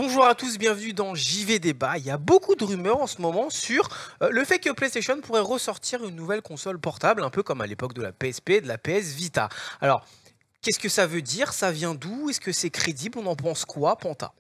Bonjour à tous, bienvenue dans JV Débat. Il y a beaucoup de rumeurs en ce moment sur le fait que PlayStation pourrait ressortir une nouvelle console portable, un peu comme à l'époque de la PSP et de la PS Vita. Alors, qu'est-ce que ça veut dire? Ça vient d'où? Est-ce que c'est crédible? On en pense quoi, Panta?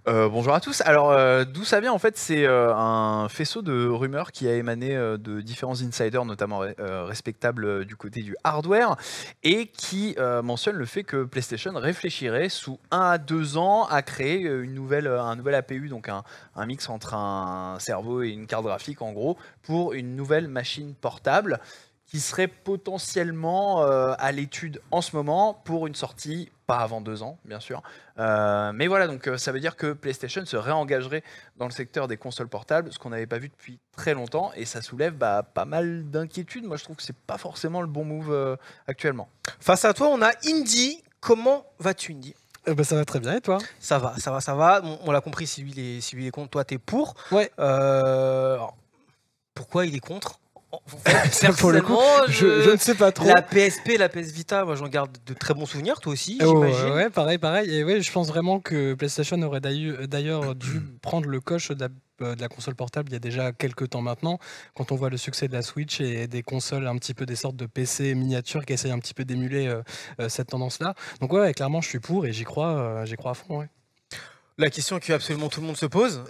Bonjour à tous. Alors, d'où ça vient en fait? C'est un faisceau de rumeurs qui a émané de différents insiders, notamment respectables du côté du hardware, et qui mentionne le fait que PlayStation réfléchirait sous 1 à 2 ans à créer un nouvel APU, donc un mix entre un cerveau et une carte graphique en gros, pour une nouvelle machine portable qui serait potentiellement à l'étude en ce moment pour une sortie pas avant 2 ans, bien sûr. Mais voilà, donc ça veut dire que PlayStation se réengagerait dans le secteur des consoles portables, ce qu'on n'avait pas vu depuis très longtemps, et ça soulève pas mal d'inquiétudes. Moi, je trouve que c'est pas forcément le bon move actuellement. Face à toi, on a Indy. Comment vas-tu, Indy? Ça va très bien, et toi? Ça va, ça va, ça va. On l'a compris, si lui il est contre, toi t'es pour. Ouais. Alors, pourquoi il est contre? Pour le coup, je ne sais pas trop. La PSP, la PS Vita, moi j'en garde de très bons souvenirs, toi aussi, j'imagine. Ouais, pareil. Et ouais, je pense vraiment que PlayStation aurait d'ailleurs dû prendre le coche de la console portable il y a déjà quelques temps maintenant, quand on voit le succès de la Switch et des consoles un petit peu des sortes de PC miniatures qui essayent un petit peu d'émuler cette tendance-là. Donc ouais, clairement, je suis pour et j'y crois à fond. Ouais. La question que absolument tout le monde se pose.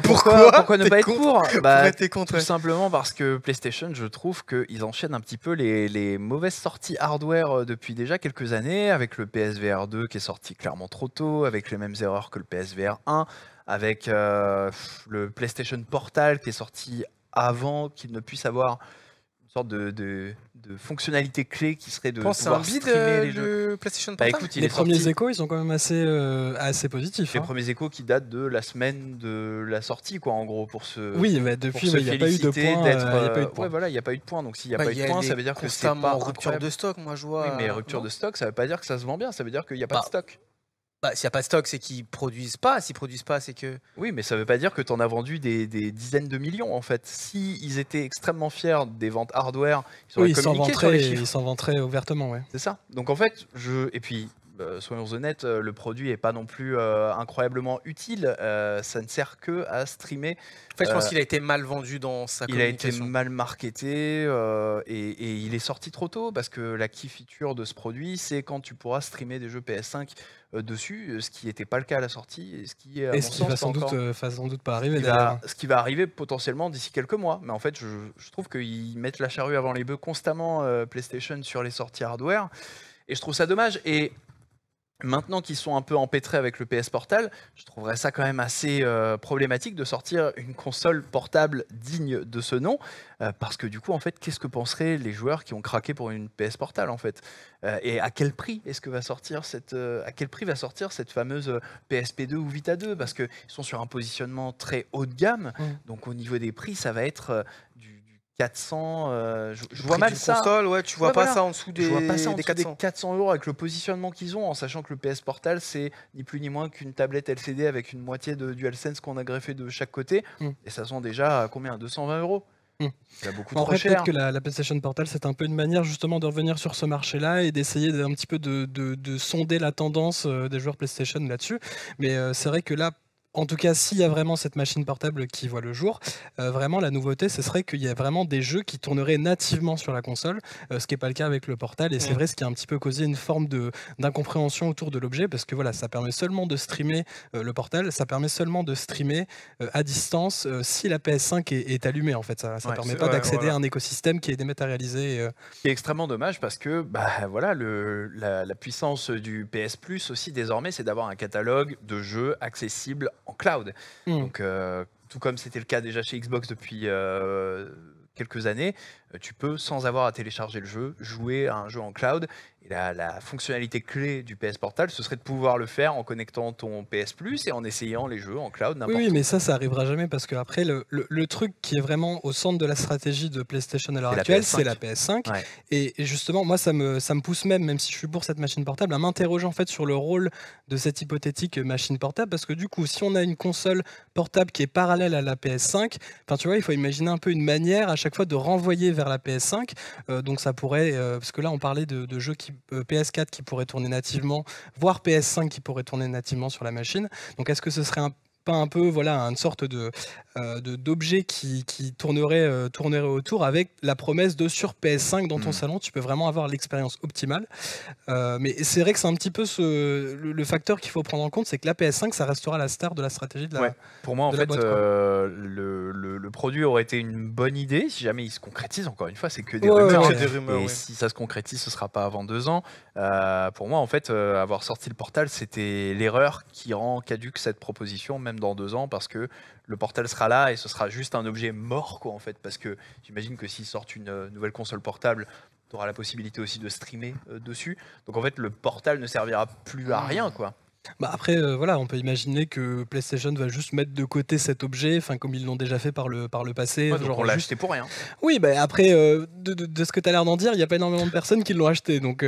Pourquoi ne pas être pour? T'es contre, tout simplement parce que PlayStation, je trouve qu'ils enchaînent un petit peu les mauvaises sorties hardware depuis déjà quelques années, avec le PSVR 2 qui est sorti clairement trop tôt, avec les mêmes erreurs que le PSVR 1, avec le PlayStation Portal qui est sorti avant qu'il ne puisse avoir une sorte de fonctionnalité clé qui serait de pouvoir streamer les jeux. Le PlayStation Portable. Écoute, les premiers échos, ils sont quand même assez positifs. Les premiers échos qui datent de la semaine de la sortie, quoi, en gros, pour se. Oui, mais depuis, il n'y a pas eu de point. Ouais, voilà, il n'y a pas eu de point. Donc s'il n'y a pas eu de point, ça veut dire que c'est pas rupture de stock, moi je vois. Oui, mais rupture de stock, ça ne veut pas dire que ça se vend bien. Ça veut dire qu'il n'y a pas de stock. S'il n'y a pas de stock, c'est qu'ils produisent pas. S'ils produisent pas, c'est que. Oui, mais ça ne veut pas dire que tu en as vendu des dizaines de millions, en fait. S'ils étaient extrêmement fiers des ventes hardware, ils communiqué sur les chiffres. Ils s'en vanteraient ouvertement, ouais. C'est ça. Donc en fait, et puis, soyons honnêtes, le produit n'est pas non plus incroyablement utile. Ça ne sert que à streamer. En fait, je pense qu'il a été mal vendu dans sa communication. Il a été mal marketé et il est sorti trop tôt parce que la key feature de ce produit, c'est quand tu pourras streamer des jeux PS5 dessus, ce qui n'était pas le cas à la sortie et ce qui est à mon sens, va sans doute pas arriver. Ce qui va arriver potentiellement d'ici quelques mois. Mais en fait, je trouve qu'ils mettent la charrue avant les bœufs constamment, PlayStation, sur les sorties hardware. Et je trouve ça dommage. Et maintenant qu'ils sont un peu empêtrés avec le PS Portal, je trouverais ça quand même assez problématique de sortir une console portable digne de ce nom, parce que du coup, en fait, qu'est-ce que penseraient les joueurs qui ont craqué pour une PS Portal, en fait? Et à quel prix est-ce que va sortir cette fameuse PSP2 ou Vita 2? Parce qu'ils sont sur un positionnement très haut de gamme, donc au niveau des prix, ça va être du 400, je vois mal ça. Console, ouais, tu vois pas ça en dessous des 400 € avec le positionnement qu'ils ont, en sachant que le PS Portal, c'est ni plus ni moins qu'une tablette LCD avec une moitié de DualSense qu'on a greffé de chaque côté. Et ça sent déjà à combien? 220 €. C'est beaucoup trop cher. Peut-être que la PlayStation Portal, c'est un peu une manière justement de revenir sur ce marché-là et d'essayer un petit peu de sonder la tendance des joueurs PlayStation là-dessus. Mais c'est vrai que là, en tout cas, s'il y a vraiment cette machine portable qui voit le jour, vraiment la nouveauté, ce serait qu'il y a vraiment des jeux qui tourneraient nativement sur la console, ce qui n'est pas le cas avec le Portal. Et c'est vrai, ce qui a un petit peu causé une forme d'incompréhension autour de l'objet, parce que voilà, ça permet seulement de streamer le Portal, ça permet seulement de streamer à distance si la PS5 est allumée, en fait. Ça ne permet pas d'accéder à un écosystème qui est dématérialisé. C'est extrêmement dommage parce que voilà, la puissance du PS Plus aussi désormais, c'est d'avoir un catalogue de jeux accessibles en cloud. Donc, tout comme c'était le cas déjà chez Xbox depuis quelques années, tu peux, sans avoir à télécharger le jeu, jouer à un jeu en cloud. Et la fonctionnalité clé du PS Portal, ce serait de pouvoir le faire en connectant ton PS Plus et en essayant les jeux en cloud n'importe où. Oui, mais ça arrivera jamais parce qu'après, le truc qui est vraiment au centre de la stratégie de PlayStation à l'heure actuelle, c'est la PS5. Ouais. Et justement, moi, ça me pousse même si je suis pour cette machine portable, à m'interroger en fait sur le rôle de cette hypothétique machine portable, parce que du coup, si on a une console portable qui est parallèle à la PS5, tu vois, il faut imaginer un peu une manière à chaque fois de renvoyer vers la PS5. Donc ça pourrait, parce que là on parlait de jeux PS4 qui pourraient tourner nativement, voire PS5 qui pourraient tourner nativement sur la machine. Donc est-ce que ce serait pas un peu voilà une sorte d'objet qui tournerait autour avec la promesse de sur PS5 dans ton salon tu peux vraiment avoir l'expérience optimale. Mais c'est vrai que c'est un petit peu le facteur qu'il faut prendre en compte, c'est que la PS5 ça restera la star de la stratégie de la. Ouais. Pour moi, en de la fait, boîte, quoi. le produit aurait été une bonne idée si jamais il se concrétise. Encore une fois, c'est que des Ouais, rumeurs. ouais, Que des rumeurs, Et oui. si ça se concrétise, ce sera pas avant 2 ans. Pour moi, en fait, avoir sorti le Portal, c'était l'erreur qui rend caduque cette proposition, même dans 2 ans, parce que le Portal sera là et ce sera juste un objet mort, quoi, en fait. Parce que j'imagine que s'ils sortent une nouvelle console portable, tu auras la possibilité aussi de streamer dessus. Donc en fait, le Portal ne servira plus à rien, quoi. Bah après, voilà, on peut imaginer que PlayStation va juste mettre de côté cet objet, enfin comme ils l'ont déjà fait par le passé. Ouais, donc genre on l'a juste- acheté pour rien. Oui, bah après, de ce que tu as l'air d'en dire, il n'y a pas énormément de personnes qui l'ont acheté. Donc,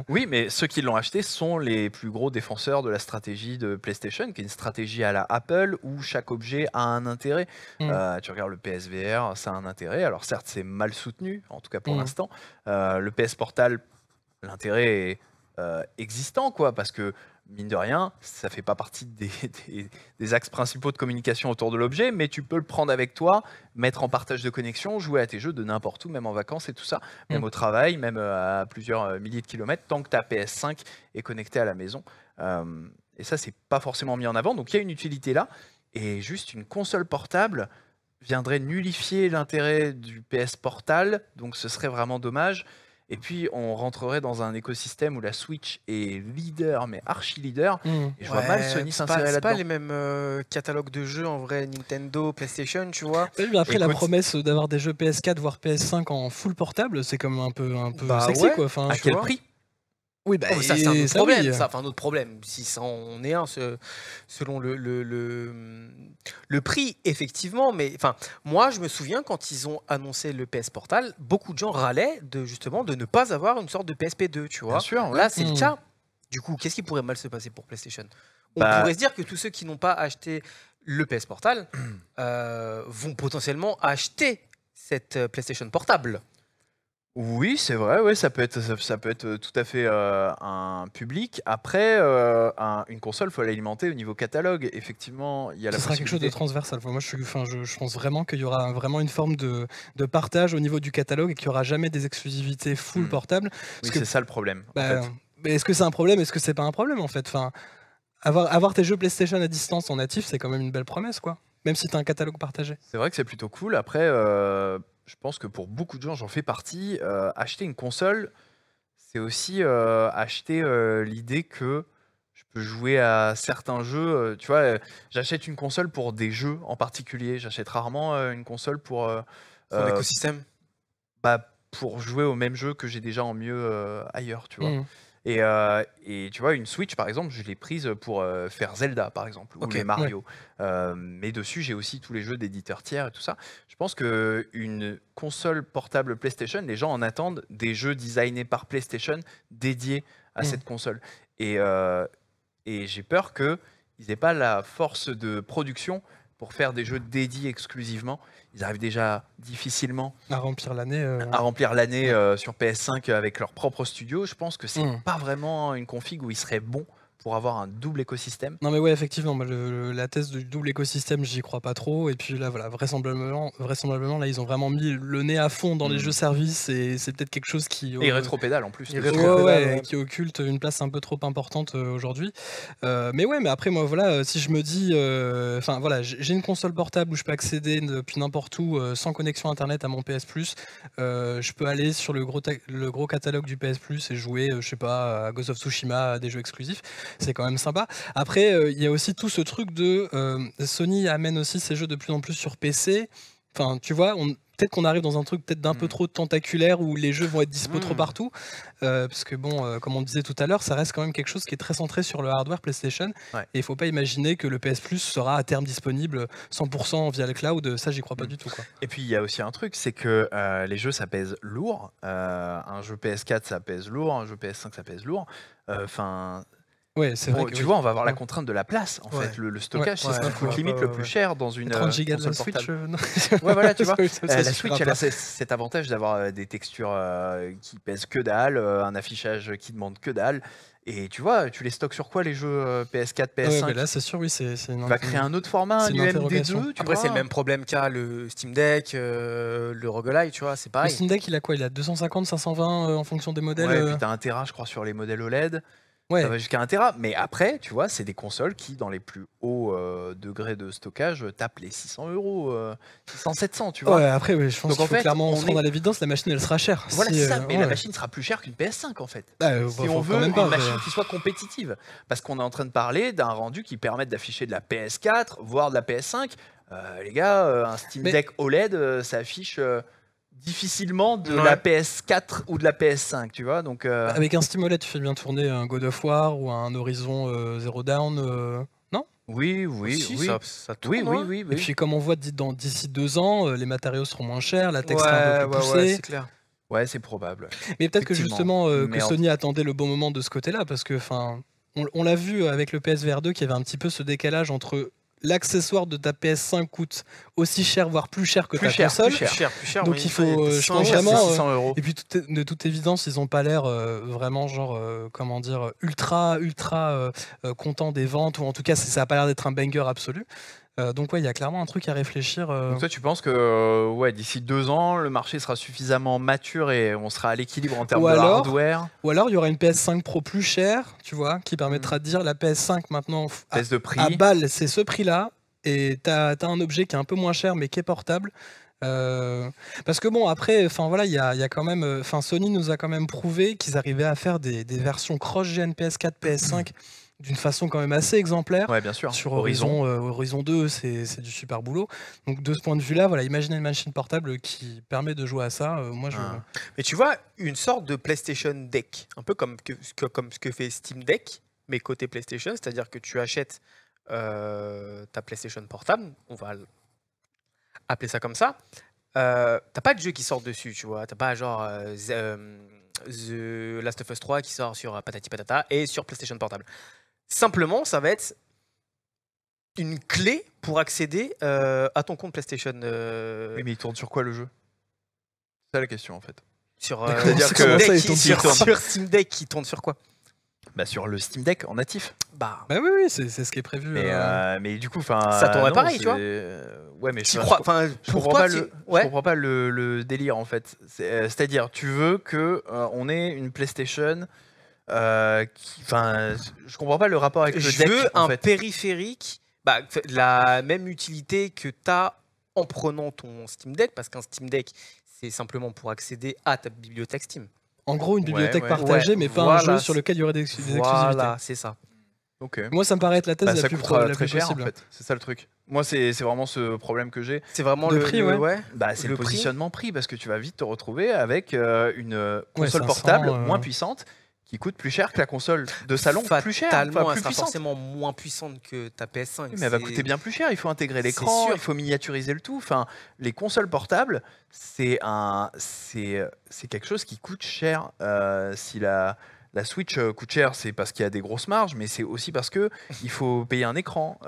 Oui, mais ceux qui l'ont acheté sont les plus gros défenseurs de la stratégie de PlayStation, qui est une stratégie à la Apple où chaque objet a un intérêt. Tu regardes le PSVR, ça a un intérêt. Alors certes, c'est mal soutenu, en tout cas pour l'instant. Le PS Portal, l'intérêt est existant, quoi, parce que mine de rien, ça fait pas partie des axes principaux de communication autour de l'objet, mais tu peux le prendre avec toi, mettre en partage de connexion, jouer à tes jeux de n'importe où, même en vacances et tout ça, même au travail, même à plusieurs milliers de kilomètres, tant que ta PS5 est connectée à la maison. Et ça, c'est pas forcément mis en avant, donc il y a une utilité là, et juste une console portable viendrait nullifier l'intérêt du PS Portal, donc ce serait vraiment dommage. Et puis, on rentrerait dans un écosystème où la Switch est leader, mais archi leader. Et je vois mal Sony c'est s'insérer pas là-dedans. les mêmes catalogues de jeux en vrai, Nintendo, PlayStation, tu vois. Oui, mais après la Écoute- promesse d'avoir des jeux PS4 voire PS5 en full portable, c'est comme un peu Bah sexy ouais. quoi. Enfin, À tu quel vois. prix? oui, bah, Oh, mais ça, c'est un et autre ça, problème. oui. Ça, enfin, un autre problème. Si ça en est un, selon le prix, effectivement. Mais enfin, moi, je me souviens quand ils ont annoncé le PS Portal, beaucoup de gens râlaient justement de ne pas avoir une sorte de PSP2, tu vois. Bien sûr, ouais. Là, c'est le Mm. cas. Du coup, qu'est-ce qui pourrait mal se passer pour PlayStation? On Bah- pourrait se dire que tous ceux qui n'ont pas acheté le PS Portal vont potentiellement acheter cette PlayStation portable. Oui, c'est vrai, ouais, ça peut être tout à fait un public. Après, une console, il faut l'alimenter au niveau catalogue. Effectivement, il y a Ce la sera quelque chose de possibilité. transversal. Enfin, moi, je pense vraiment qu'il y aura vraiment une forme de partage au niveau du catalogue et qu'il n'y aura jamais des exclusivités full portable. Oui, que- c'est ça le problème. En Bah, fait. mais est-ce que c'est un problème? Est-ce que c'est pas un problème en fait? Enfin, avoir tes jeux PlayStation à distance en natif, c'est quand même une belle promesse, quoi. Même si tu as un catalogue partagé. C'est vrai que c'est plutôt cool. Après, je pense que pour beaucoup de gens, j'en fais partie, acheter une console, c'est aussi acheter l'idée que je peux jouer à certains jeux. Tu vois, j'achète une console pour des jeux en particulier. J'achète rarement une console pour, Pour l'écosystème. pour jouer au même jeu que j'ai déjà en mieux ailleurs, tu vois. Mm. Et tu vois, une Switch, par exemple, je l'ai prise pour faire Zelda, par exemple, ou Ok, les Mario. Mais dessus, j'ai aussi tous les jeux d'éditeurs tiers et tout ça. Je pense qu'une console portable PlayStation, les gens en attendent des jeux designés par PlayStation dédiés à cette console. Et j'ai peur qu'ils n'aient pas la force de production pour faire des jeux dédiés exclusivement. Ils arrivent déjà difficilement À remplir l'année. à remplir l'année sur PS5 avec leur propre studio. Je pense que c'est Mm. pas vraiment une config où il serait bon pour avoir un double écosystème. Non mais ouais, effectivement, moi, la thèse du double écosystème, j'y crois pas trop. Et puis là, voilà, vraisemblablement, là, ils ont vraiment mis le nez à fond dans les jeux services et c'est peut-être quelque chose qui... Et rétro-pédale en plus. Et dessus. rétro- ouais. qui occulte une place un peu trop importante aujourd'hui. Mais ouais, mais après moi voilà, si je me dis, enfin voilà, j'ai une console portable où je peux accéder depuis n'importe où sans connexion internet à mon PS Plus. Je peux aller sur le gros catalogue du PS Plus et jouer, je sais pas, à Ghost of Tsushima, à des jeux exclusifs. C'est quand même sympa. Après, il y a aussi tout ce truc de Sony amène aussi ses jeux de plus en plus sur PC. Enfin, tu vois, peut-être qu'on arrive dans un truc peut-être d'un peu trop tentaculaire où les jeux vont être dispo trop partout. Parce que bon, comme on disait tout à l'heure, ça reste quand même quelque chose qui est très centré sur le hardware PlayStation. Ouais. Et il faut pas imaginer que le PS Plus sera à terme disponible 100% via le cloud. Ça, j'y crois pas du tout, quoi. Et puis il y a aussi un truc, c'est que les jeux ça pèse lourd. Un jeu PS4 ça pèse lourd, un jeu PS5 ça pèse lourd. Enfin, Ouais, c'est vrai Bon, que tu oui. vois, on va avoir la Ouais. contrainte de la place, en Ouais. fait. Le stockage, Ouais, c'est ce qui ouais, coûte ouais, limite ouais, le plus ouais. cher dans une 30 gigas de la console Switch, portable. non. Ouais, voilà, tu vois. Ça La suffira Switch, elle pas. a cet avantage d'avoir des textures qui pèsent que dalle, un affichage qui demande que dalle. Et tu vois, tu les stockes sur quoi les jeux PS4, Ah ouais, bah PS5? là, c'est sûr, oui, c'est une, Tu vas créer un autre format, un c'est une interrogation. UMD2, tu Après, c'est le vois. même problème qu'a le Steam Deck, le roguelite, tu vois, c'est Le pareil. Steam Deck, il a quoi? Il a 250, 520 en fonction des modèles. Ouais, et puis t'as 1 Tera, je crois, sur les modèles OLED. Ça Ouais. va jusqu'à 1 Tera. Mais après, tu vois, c'est des consoles qui, dans les plus hauts degrés de stockage, tapent les 600 €, 600, 700, tu vois. Ouais, après, ouais, je pense Donc, qu'il en faut fait, clairement on se rendre est- à l'évidence, la machine, elle sera chère. Voilà, Si, c'est ça. Mais la ouais. machine sera plus chère qu'une PS5, en fait. Bah, Si faut on quand veut même une pas, machine qui soit compétitive. Parce qu'on est en train de parler d'un rendu qui permette d'afficher de la PS4, voire de la PS5. Les gars, un Steam Mais- Deck OLED, ça affiche difficilement de Ouais. la PS4 ou de la PS5, tu vois. Donc, Avec un Steam OLED, tu fais bien tourner un God of War ou un Horizon Zero Dawn. Non? oui, oui, Si, oui. ça tourne, Oui, oui, ouais. oui, Et oui. puis, comme on voit d'ici 2 ans, les matériaux seront moins chers, la texture un peu plus poussée. ouais, c'est clair. Ouais, c'est probable. Mais peut-être que Effectivement. justement Mais que en- Sony attendait le bon moment de ce côté-là, parce que on l'a vu avec le PSVR 2 qu'il y avait un petit peu ce décalage entre l'accessoire de ta PS5 coûte aussi cher, voire plus cher que Plus ta cher, console. plus cher. Plus cher. Donc mais il faut, y a des je 100 pense Plus cher, vraiment, c'est 600 €. Et puis de toute évidence, ils n'ont pas l'air vraiment genre comment dire ultra contents des ventes, ou en tout cas ça a pas l'air d'être un banger absolu. Donc ouais, il y a clairement un truc à réfléchir. Donc toi, tu penses que ouais, d'ici 2 ans, le marché sera suffisamment mature et on sera à l'équilibre en termes Ou de alors- hardware, Ou alors il y aura une PS5 Pro plus chère, tu vois, qui permettra de dire la PS5 maintenant baisse de prix. à balle, c'est ce prix-là, et t'as un objet qui est un peu moins cher mais qui est portable. Parce que bon, après, enfin voilà, il y a quand même, enfin Sony nous a quand même prouvé qu'ils arrivaient à faire des versions cross-gen PS4, PS5 d'une façon quand même assez exemplaire. Ouais, bien sûr. Sur Horizon 2, c'est du super boulot. Donc de ce point de vue-là, voilà, imaginez une machine portable qui permet de jouer à ça. Moi, je. Ah. Mais tu vois, une sorte de PlayStation Deck, un peu comme ce que fait Steam Deck, mais côté PlayStation, c'est-à-dire que tu achètes ta PlayStation portable, on va appeler ça comme ça. T'as pas de jeu qui sort dessus, tu vois. T'as pas genre The Last of Us 3 qui sort sur patati patata et sur PlayStation portable. Simplement, ça va être une clé pour accéder à ton compte PlayStation Oui, mais il tourne sur quoi le jeu? C'est ça la question en fait. sur C'est-à-dire Steam que- Deck, ça, il tourne sur Steam Deck qui tourne sur quoi? Bah sur le Steam Deck en natif. Bah, Bah oui, c'est ce qui est prévu. Mais du coup, enfin. Ça tournerait non, pareil, tu vois. Ouais, mais t'y je crois. Enfin, je pour comprends toi, pas tu- le, je ouais. comprends pas le délire en fait. C'est-à-dire, tu veux que on ait une PlayStation. Enfin, je comprends pas le rapport avec le Je deck. veux en un fait. périphérique, la même utilité que tu as en prenant ton Steam Deck, parce qu'un Steam Deck, c'est simplement pour accéder à ta bibliothèque Steam. En gros, une bibliothèque ouais. partagée, Ouais, mais pas un voilà, jeu sur lequel il y aurait des exclusivités. Voilà, c'est ça. Ok. Moi, ça me paraît être la thèse Bah, la ça plus coûtera la très plus cher possible. en fait. C'est ça le truc. Moi, c'est vraiment ce problème que j'ai. C'est vraiment De le prix, ouais. Bah, c'est le prix. positionnement prix parce que tu vas vite te retrouver avec une console 500, portable moins puissante qui coûte plus cher que la console de salon plus chère, Fatalement, enfin, elle plus sera puissante. forcément moins puissante que ta PS5. Oui, mais elle va C'est- coûter bien plus cher. Il faut intégrer c'est l'écran, sûr. il faut miniaturiser le tout. Enfin, les consoles portables, c'est quelque chose qui coûte cher. Si la Switch coûte cher, c'est parce qu'il y a des grosses marges, mais c'est aussi parce que il faut payer un écran.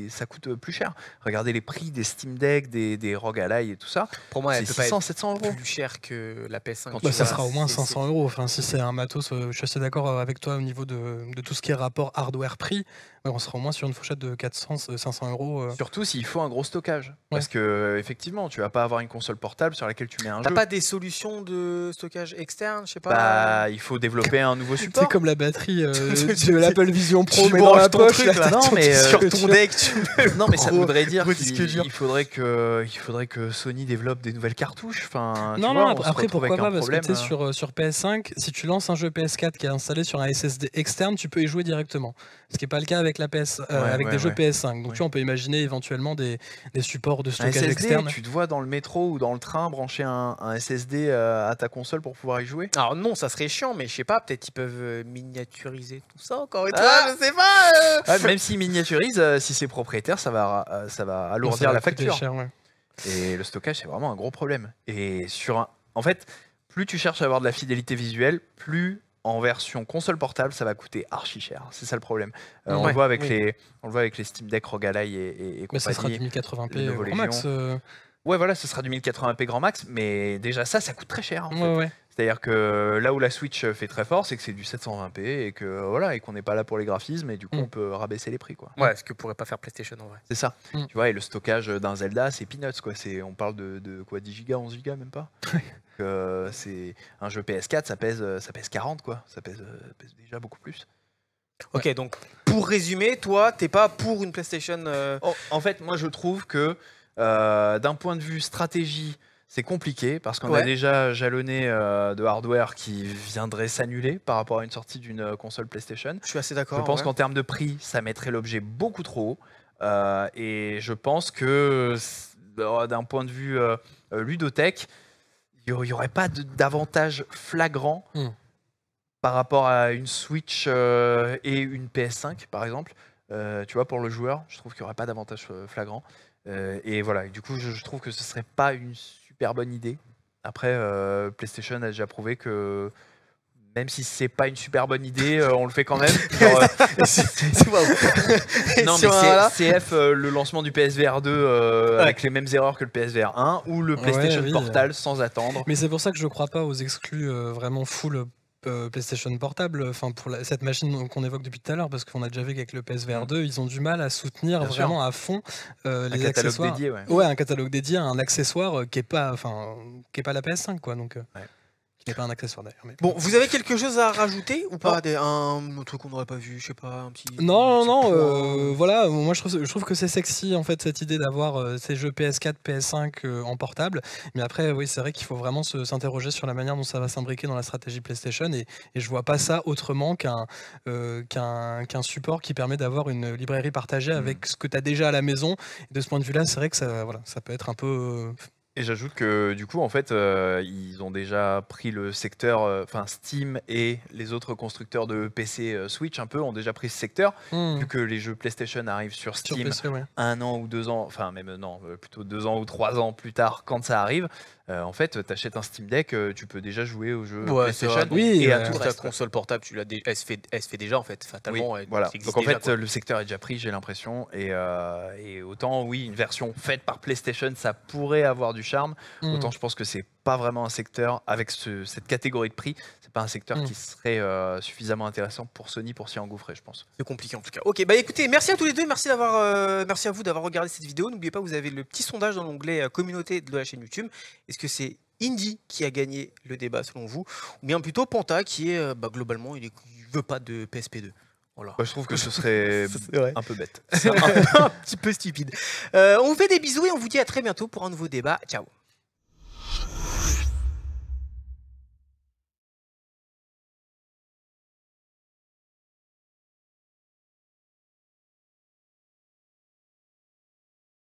Ça coûte plus cher. Regardez les prix des Steam Deck, des ROG Ally et tout ça. Pour moi, elle C'est peut pas 600, être 700 euros. plus cher que la PS5. Quand Bah, tu ça vois, sera au moins C'est- 500 euros. Enfin, si c'est un matos, je suis assez d'accord avec toi au niveau de tout ce qui est rapport hardware-prix. Ouais, on sera au moins sur une fourchette de 400, 500 euros. Surtout s'il faut un gros stockage. Parce que, effectivement, tu vas pas avoir une console portable sur laquelle tu mets un T'as jeu. pas des solutions de stockage externe, je sais pas. Bah, il faut développer un nouveau C'est support. comme la batterie de l'Apple Vision Pro, Tu mais dans branches la ton poche. truc, là, là. t'as Non, ton mais, truc sur tu ton vois. deck, tu Non, mais ça Gros- voudrait dire gros disque qu'il dur. faudrait que Sony développe des nouvelles cartouches. Enfin, tu Non, vois, non, on se après retrouve pourquoi avec un pas, parce que problème, tu sais, sur PS5, si tu lances un jeu PS4 qui est installé sur un SSD externe, tu peux y jouer directement. Ce qui n'est pas le cas avec avec des jeux PS5. Donc Ouais. tu vois, on peut imaginer éventuellement des supports de Un stockage SSD, externe. tu te vois dans le métro ou dans le train brancher un SSD à ta console pour pouvoir y jouer. Alors non, ça serait chiant, mais je sais pas, peut-être ils peuvent miniaturiser tout ça encore une fois, Ah je sais pas. Ah, même s'ils miniaturisent, si c'est propriétaire, ça va Donc, alourdir ça va la coûter facture. cher, ouais. Et le stockage, c'est vraiment un gros problème. Et en fait, plus tu cherches à avoir de la fidélité visuelle, plus en version console portable, ça va coûter archi cher. C'est ça le problème. On Ouais, le voit avec oui. les Steam Deck, ROG Ally et Mais ça sera du compagnie. 1080p Lenovo grand max. Ouais, voilà, ce sera du 1080p grand max, mais déjà ça coûte très cher en fait. Ouais. C'est-à-dire que là où la Switch fait très fort, c'est que c'est du 720p et que voilà, et qu'on n'est pas là pour les graphismes et du coup on peut rabaisser les prix quoi. Ouais, ce que pourrait pas faire PlayStation en vrai. C'est ça. Mm. Tu vois, et le stockage d'un Zelda, c'est peanuts quoi. On parle de quoi, 10 gigas, 11 gigas même pas. C'est un jeu PS4, ça pèse 40 quoi. Ça pèse déjà beaucoup plus. Ok, donc pour résumer, toi, t'es pas pour une PlayStation En fait, moi je trouve que d'un point de vue stratégie, c'est compliqué parce qu'on a déjà jalonné de hardware qui viendrait s'annuler par rapport à une sortie d'une console PlayStation. Je suis assez d'accord. Je pense qu'en termes de prix, ça mettrait l'objet beaucoup trop haut. Et je pense que d'un point de vue ludothèque, il n'y aurait pas d'avantage flagrant par rapport à une Switch et une PS5 par exemple. Tu vois, pour le joueur, je trouve qu'il n'y aurait pas d'avantage flagrant. Et voilà, et du coup, je trouve que ce serait pas une super bonne idée. Après, PlayStation a déjà prouvé que même si c'est pas une super bonne idée, on le fait quand même. Genre, non, mais CF, le lancement du PSVR 2 avec les mêmes erreurs que le PSVR 1 ou le PlayStation Portal sans attendre. Mais c'est pour ça que je crois pas aux exclus vraiment full PlayStation Portable, enfin pour cette machine qu'on évoque depuis tout à l'heure, parce qu'on a déjà vu qu'avec le PSVR 2, ils ont du mal à soutenir vraiment à fond les accessoires. Dédié, ouais, un catalogue dédié à un accessoire qui est pas la PS5 quoi, donc qui n'est pas un accessoire d'ailleurs. Mais... Bon, vous avez quelque chose à rajouter ou pas, un truc qu'on n'aurait pas vu, je sais pas, un petit. Non, voilà, moi je trouve que c'est sexy en fait cette idée d'avoir ces jeux PS4, PS5 en portable. Mais après, oui, c'est vrai qu'il faut vraiment s'interroger sur la manière dont ça va s'imbriquer dans la stratégie PlayStation et je vois pas ça autrement qu'un support qui permet d'avoir une librairie partagée avec ce que tu as déjà à la maison. Et de ce point de vue-là, c'est vrai que ça peut être un peu. Et j'ajoute que du coup, en fait, ils ont déjà pris le secteur, enfin Steam et les autres constructeurs de PC Switch un peu ont déjà pris ce secteur, vu que les jeux PlayStation arrivent sur Steam PC, ouais. 1 an ou 2 ans, enfin même non, plutôt 2 ans ou 3 ans plus tard quand ça arrive. En fait, tu achètes un Steam Deck, tu peux déjà jouer aux jeux PlayStation et à tout ta console portable, elle se fait déjà en fait, fatalement. Oui, voilà. Donc en fait, le secteur est déjà pris, j'ai l'impression, et autant oui, une version faite par PlayStation, ça pourrait avoir du charme. Autant je pense que c'est pas vraiment un secteur avec cette catégorie de prix. C'est pas un secteur qui serait suffisamment intéressant pour Sony pour s'y engouffrer, je pense. C'est compliqué en tout cas. Ok, bah écoutez, merci à tous les deux, merci à vous d'avoir regardé cette vidéo. N'oubliez pas, vous avez le petit sondage dans l'onglet communauté de la chaîne YouTube. Est-ce que c'est Indy qui a gagné le débat selon vous, ou bien plutôt Panta qui est globalement il veut pas de PSP2? Voilà. Je trouve que ce serait un peu bête. Un petit peu stupide. On vous fait des bisous et on vous dit à très bientôt pour un nouveau débat. Ciao.